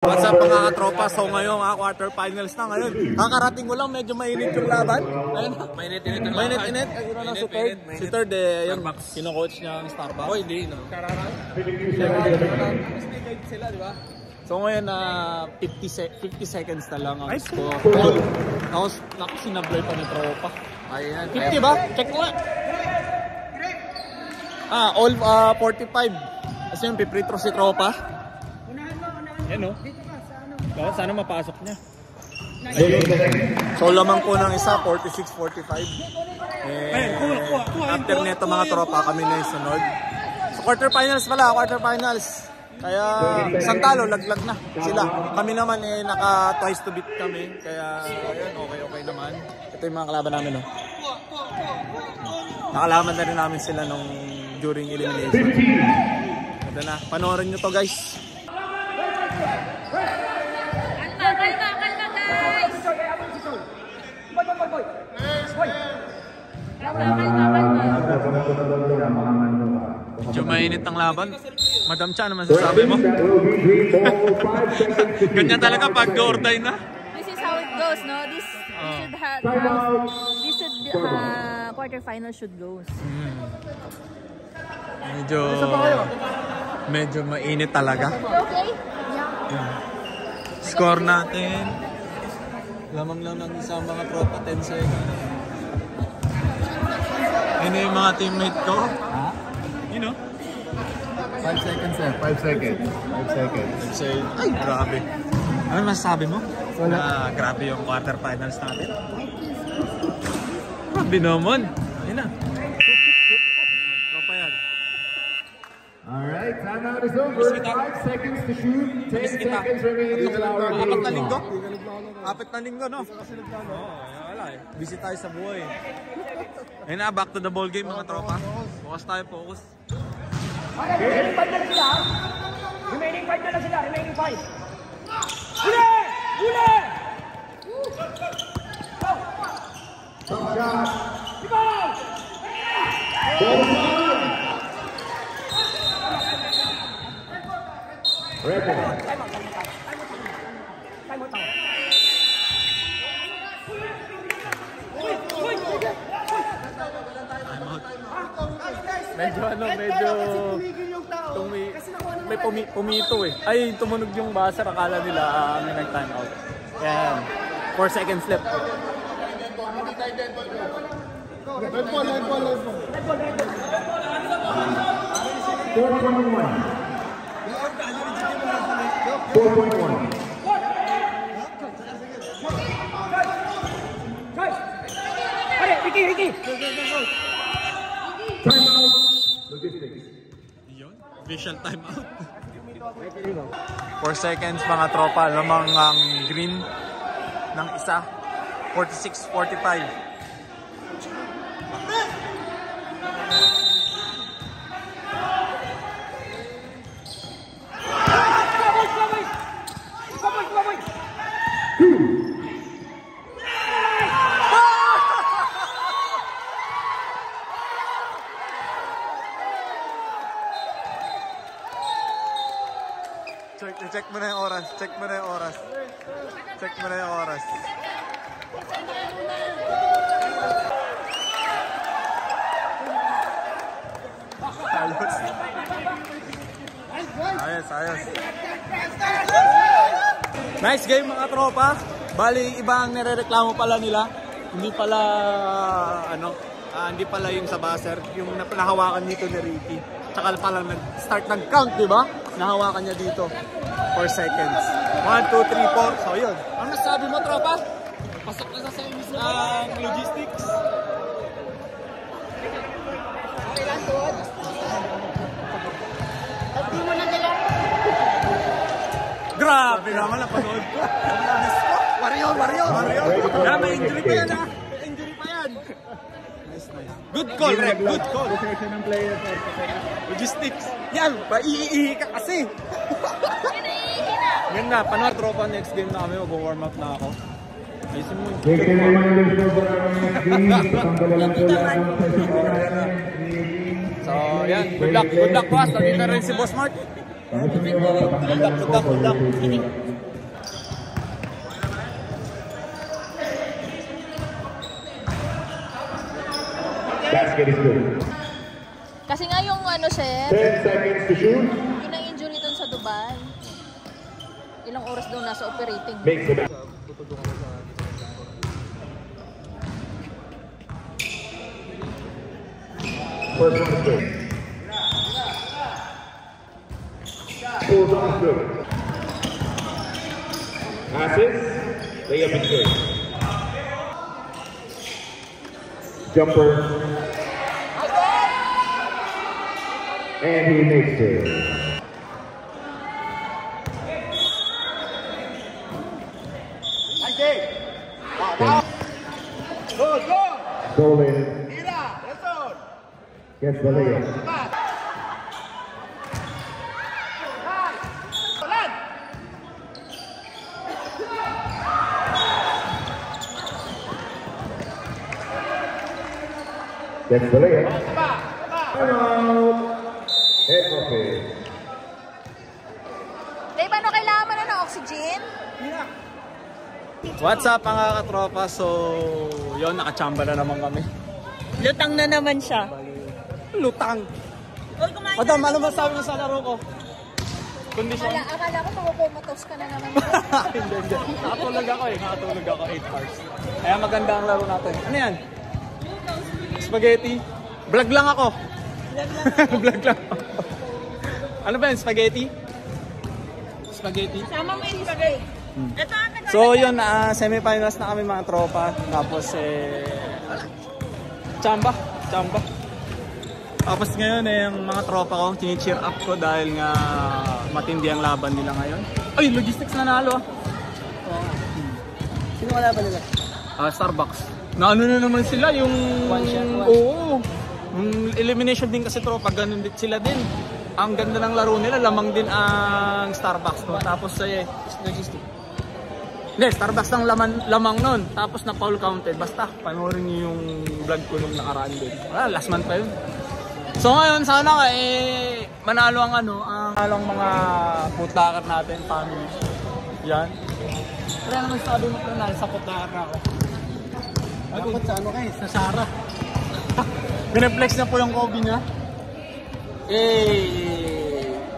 What's up mga katropa? So ngayon quarterfinals na ngayon. Kakarating ko lang, medyo mainit yung laban. Ayun. Mainit-init ang laban. Mainit-init. Ayun na si Third. Si Third ayun, kino-coach niya ang Starbucks. Oh, hindi no. Sila, di ba? So ngayon 50 seconds na lang ang score. Tapos sinablay pa ni tropa. Ayan. 50 ba? Check mo nga. All 45. Kasi yung pipritro si tropa. Yan o. Sana mapasok niya. So lamang po ng isa, 46-45. After neto mga tropa, kami na yung sunod. So quarterfinals pala, quarterfinals. Kaya Santalo, laglag na sila. Kami naman naka twice to beat kami. Kaya ayun, okay naman. Ito yung mga kalaban namin. No? Nakalaman na rin namin sila nung during elimination. Ito na, panoorin nyo to guys. Medyo mainit ang laban. Madam Cha, naman sasabi mo? Ganyan talaga pag go-or-die na. This is how it goes, no? This quarterfinal should go. Medyo mainit talaga. Okay? Yeah. Score natin. Lamang lang ng isang mga tropa, 10 seconds. Ayun yung mga teammate ko. You know? 5 seconds sir, 5 seconds. 5 seconds. Ay, grabe. Ano masasabi mo? Grabe yung quarterfinals natin. Grabe naman. Ayun na. Tropa yan. Alright, time out is over. 5 seconds to shoot. 10 seconds remaining to our game. Apat na linggo? Apat na linggo, no? Wala eh. Busy tayo sa buhay. Ayun na, back to the ball game mga tropa. Focus tayo, focus. Remaining 5 na sila. Remaining 5 na sila. Remaining 5. Huli! Huli! Top shot. Rebound! Record. Medyo may pumito eh. Ay, tumunog yung buzzer, akala nila may nag-time out. Yan. 4 seconds left. Red ball. 4.1. 4.1. Ricky! Time out. Logistics. Yun, official time out. 4 seconds mga tropa, lamang ang green ng isa. 46-45. Check mo na yung oras. Ayos. Nice game mga tropa. Bali, iba ang nirereklamo pala nila. Hindi pala yung sa buzzer. Yung nahawakan nito ni Ricky. Tsaka pala nag-start nag-count, di ba? Nahawakan niya dito. 4 seconds. 1, 2, 3, 4. So yun. Ano nasabi mo tropa? Pasok na sa semis ang logistics. Grabe naman ang panood ko. Warrior. Kaya may injury pa yan ha. Nice. Good call, Rep. Good call. Logistics. Yan, maiihi ka kasi. Yan na, panood tropa, next game na kami, mag-warm up na ako. Ayusin mo. So, yan. Good luck, boss. Nandito na rin si Boss Mark. Good luck. basket is good. Kasi nga yung ano, sir, 10 seconds to shoot. yun ang injury dun sa Dubai. Ilang oras daw nasa operating. Makes the basket. First one is good. Pulls on is good. Passes. Layup is good. Jumper. And he makes it. Stolen. Gets the layup. Gets the layup. Timeout. Head office. Dave, ano kailangan mo na ng oxygen? What's up mga katropa? So, yun, nakachamba na naman kami. Lutang na naman siya. Lutang! Uy, kumain Madam, ano masabi mo sa laro ko? Condition? Akala ko makukumatos ka na naman. Hindi. Nakatulog ako eh. Nakatulog ako 8 hours. Kaya maganda ang laro natin. Ano yan? Spaghetti? Vlog lang ako. Vlog lang ako. Ano ba yan? Spaghetti? Spaghetti? Sama mo yung spaghetti. Ito ang So yun, semifinals na kami mga tropa. Tapos chamba. Tapos ngayon yung mga tropa ko, chini-cheer up ko dahil nga matindi ang laban nila ngayon. Ay, logistics nanalo ah. Sino kalaban nila? Starbucks. Naano na naman sila yung... One shot. Oo. Yung elimination din kasi tropa, ganun din sila din. Ang ganda ng laro nila, lamang din ang Starbucks. No? Tapos logistics. Hindi, Starbucks ang lamang nun. Tapos na foul counted. Basta, panoorin niyo yung vlog ko nung nakaraan din. Wala, last month pa yun. So ngayon, sana nga manalo ang ang mga putlaker natin, family. Yan. Kaya naman sabi mo ko na, sa putlaker na ako. Dapat sa ano kayo? Sa Sara. Pineflex na po yung Kobe niya.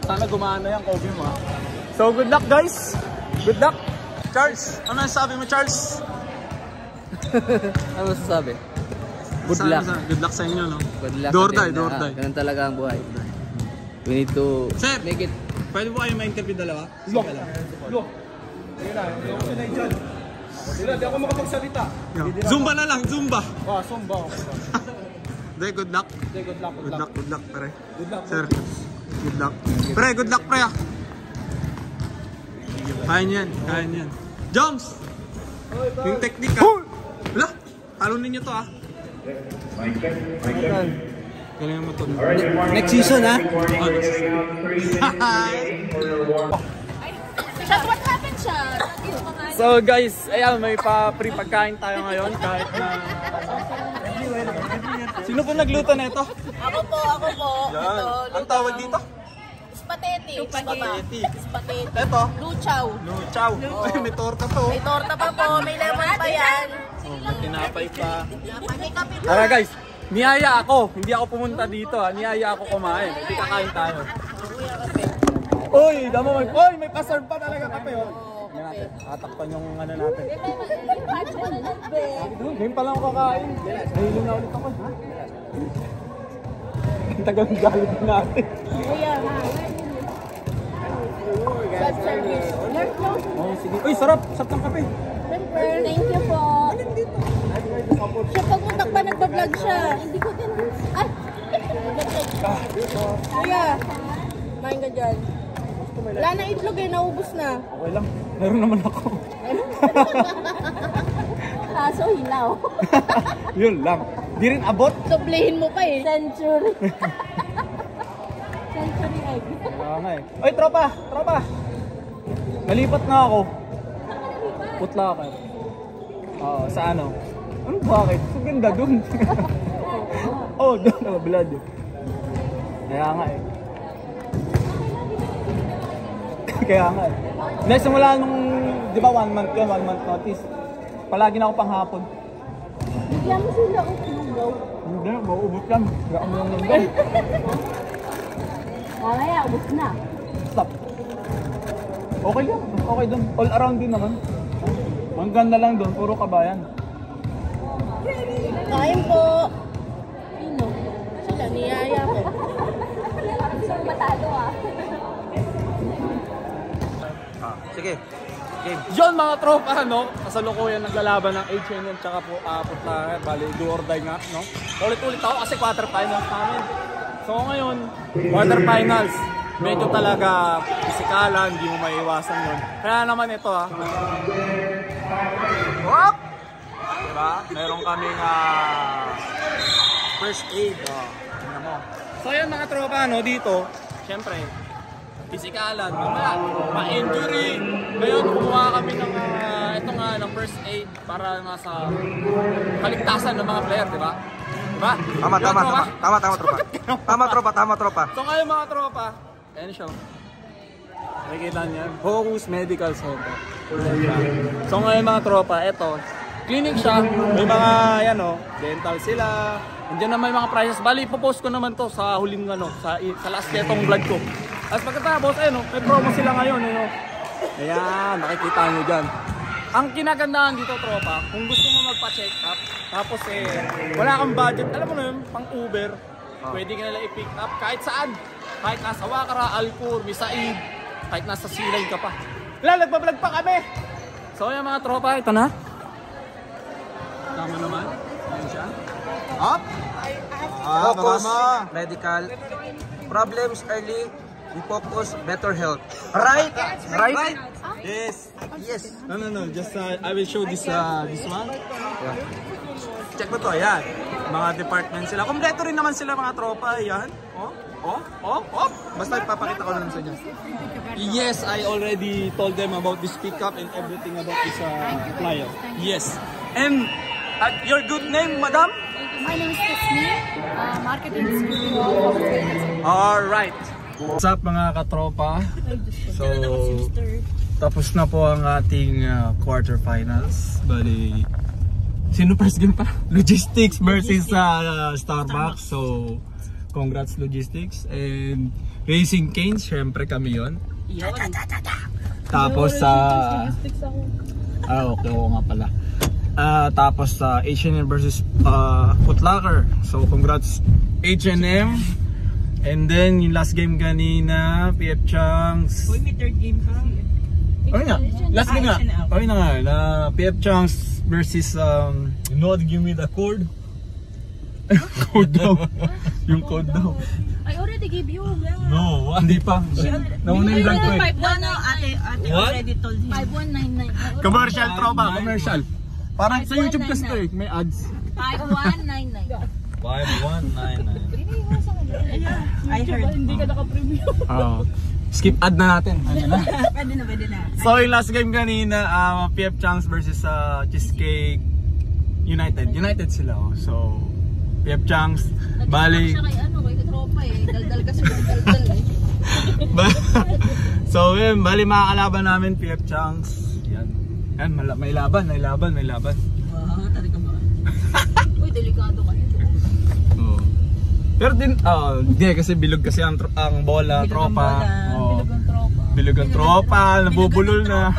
Sana gumana yung Kobe mo ha. So good luck guys. Good luck. Charles, ano sabi mo Charles? Ano masasabi? Good luck. Good luck sa inyo no. Good luck. Door die. Ganun talaga ang buhay. We need to Sir, make it. pwede po kayo ma-interview dalawa? Look. Di ako makapagsalita. Zumba na lang, Zumba. Zumba. Hindi, good luck. Good luck. Good luck, pre. Good luck. Sir, good luck. Pre, good luck, pre. Kaya niyan. Jones! Yung technique ha. Wala, talunin nyo to ha. Galingan mo to. Next season ha? Shot, what happened siya? So guys, ayan, may pa-free pagkain tayo ngayon kahit na... Sino po nagluto na ito? Ako po. Yan. Ang tawag dito? Spaghetti. Spaghetti. Ito? Luchaw. Luchaw. Ay, may torta to. May torta pa po, may lemon pa yan. Oh, may tinapay pa. May kape po. Tara guys, niyaya ako. Hindi ako pumunta dito ha. Niyaya ako kumain. Hindi kakain tayo. Uy, may pa-serve pa talaga kape oh. Yan natin. Tatakpan yung ano natin. Ngayon pa lang ako kakain. Nahilo na ulit ako. Ang tagal ng galit natin. Oh, sige. Uy, sarap ng kape. Thank you po. Siya pag pa nagpa-vlog siya. Hindi ko din. Ay! Kuya, main ka dyan. Wala na itlog naubos na. Okay lang. Meron naman ako. Kaso hilaw. Yun lang. Di rin abot. Doblehin mo pa Century. Century egg. Kaya nga Oy, tropa! Nalipat na ako. Putla ka. Oo, sa ano? Ano bakit? Ang ganda dun. Oh, doon. Blood. Kaya nga Kaya nga simula nung, di ba 1 month notice. Palagi na ako panghapon. Bigyan mo sila utlugan. sabaw. Hindi, mauubos lang. Kaya mo lang lang. Mamaya, ubos na. Stop. Okay lang. Okay doon. All around din naman. Ang ganda lang doon. Puro kabayan. Kain po. Sino? Sila, niyaya ko. Gusto mo matalo Sige. Game. Yun mga tropa, no? Kasalukuyan naglalaban ng H&M tsaka po Putlaker. Bali, do or die nga, no? Ulit-ulit ako kasi quarterfinals namin. So ngayon, quarterfinals. Medyo talaga pisikalan, hindi mo maiiwasan yun. Kaya naman ito Whoop! Diba? Meron kaming first aid. Tingnan mo. So yun mga tropa, no? Dito, syempre, pisikalan, ma-injury. Ngayon, kumuha kami ng ng first aid para nasa kaligtasan ng mga player, di ba? Diba? Tama tropa. So ngayon mga tropa, ayan siya. Nakikita niyan, Focus Medical Center. So ngayon mga tropa, eto, clinic siya, may mga dental sila. Andiyan na may mga prices. Bali, ipopost ko naman to sa huling sa last netong vlog ko. At pagkatapos, may promo sila ngayon, Ayan, nakikita nyo dyan. Ang kinagandahan dito, tropa, kung gusto mo magpa-check up, tapos wala kang budget, alam mo na yun, pang Uber, pwede ka nila i-pick up kahit saan. Kahit nasa Wakara, Alcor, Misaid, kahit nasa Silay ka pa. Nagbablog pa kami! So ayan mga tropa, ito na. Tama naman. Ayan siya. Up! Focus medical. Problems early. We focus better health. Right? Right? Yes. Yes. No. Just I will show this one. Yeah. Check mo to, ayan. Mga department sila. Kompleto rin naman sila mga tropa, ayan. Basta ipapakita ko lang sa inyo. Yes, I already told them about this pickup and everything about this flyer. Yes. And your good name, madam? My name is Tasmin, marketing executive. Alright. What's up mga katropa? So, tapos na po ang ating quarterfinals. Bali, sino first game pa? Logistics versus Starbucks. So, congrats Logistics. And Racing Canes, syempre kami yon. Tapos okay, oo nga pala. Tapos H&M versus Putlaker. So, congrats H&M. And then, yung last game kanina, PF Chunks. Uy, may third game pa. Okay nga, last game nga. Okay na nga, na PF Chunks versus, you know what, give me the code? Code daw. Yung code daw. I already gave you. No, hindi pa. Nauna yung blank ko eh. Ate already told him. 5199. Commercial tropa, commercial. Parang sa YouTube kasi to eh, may ads. 5199. 5199. I heard. Hindi ka naka-preview. Skip ad na natin. Pwede na. So yung last game kanina, PF Chunks versus Cheesecake United. United sila So PF Chunks, bali. Siya kay tropa daldal kasi daldal So yun, bali mga kalaban namin PF Chunks. Yan, may laban. Wow, talaga ba? Uy, delikado ka nito. Pero din, hindi kasi bilog kasi ang bola, tropa. Bilog ang tropa, nabubulol na.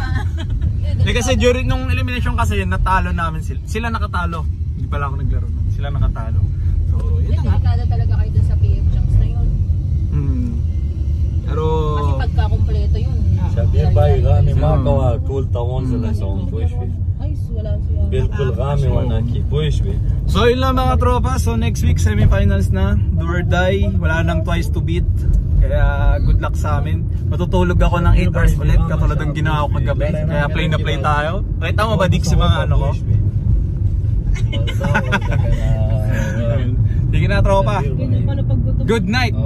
Kasi during nung elimination kasi natalo namin sila. Sila nakatalo. Hindi pala ako naglaro. Sila nakatalo. So, yun na nga. Delikado talaga kayo dun sa PF Chunks na yun. Pero Kasi pagka kompleto yun. شبيه باي غامي ما قوى كول طاوون زلسون بوشبي Ay, wala siya. بالكل غامي وانا كي بوشبي. So yun lang mga tropa, so next week semifinals na, do or die, wala nang twice to beat. Kaya good luck sa amin. Matutulog ako ng 8 hours ulit, katulad ng ginawa ko kagabi. Kaya play na play tayo. Kahit mo ba dik si mga ko? Sige na tropa. Good night.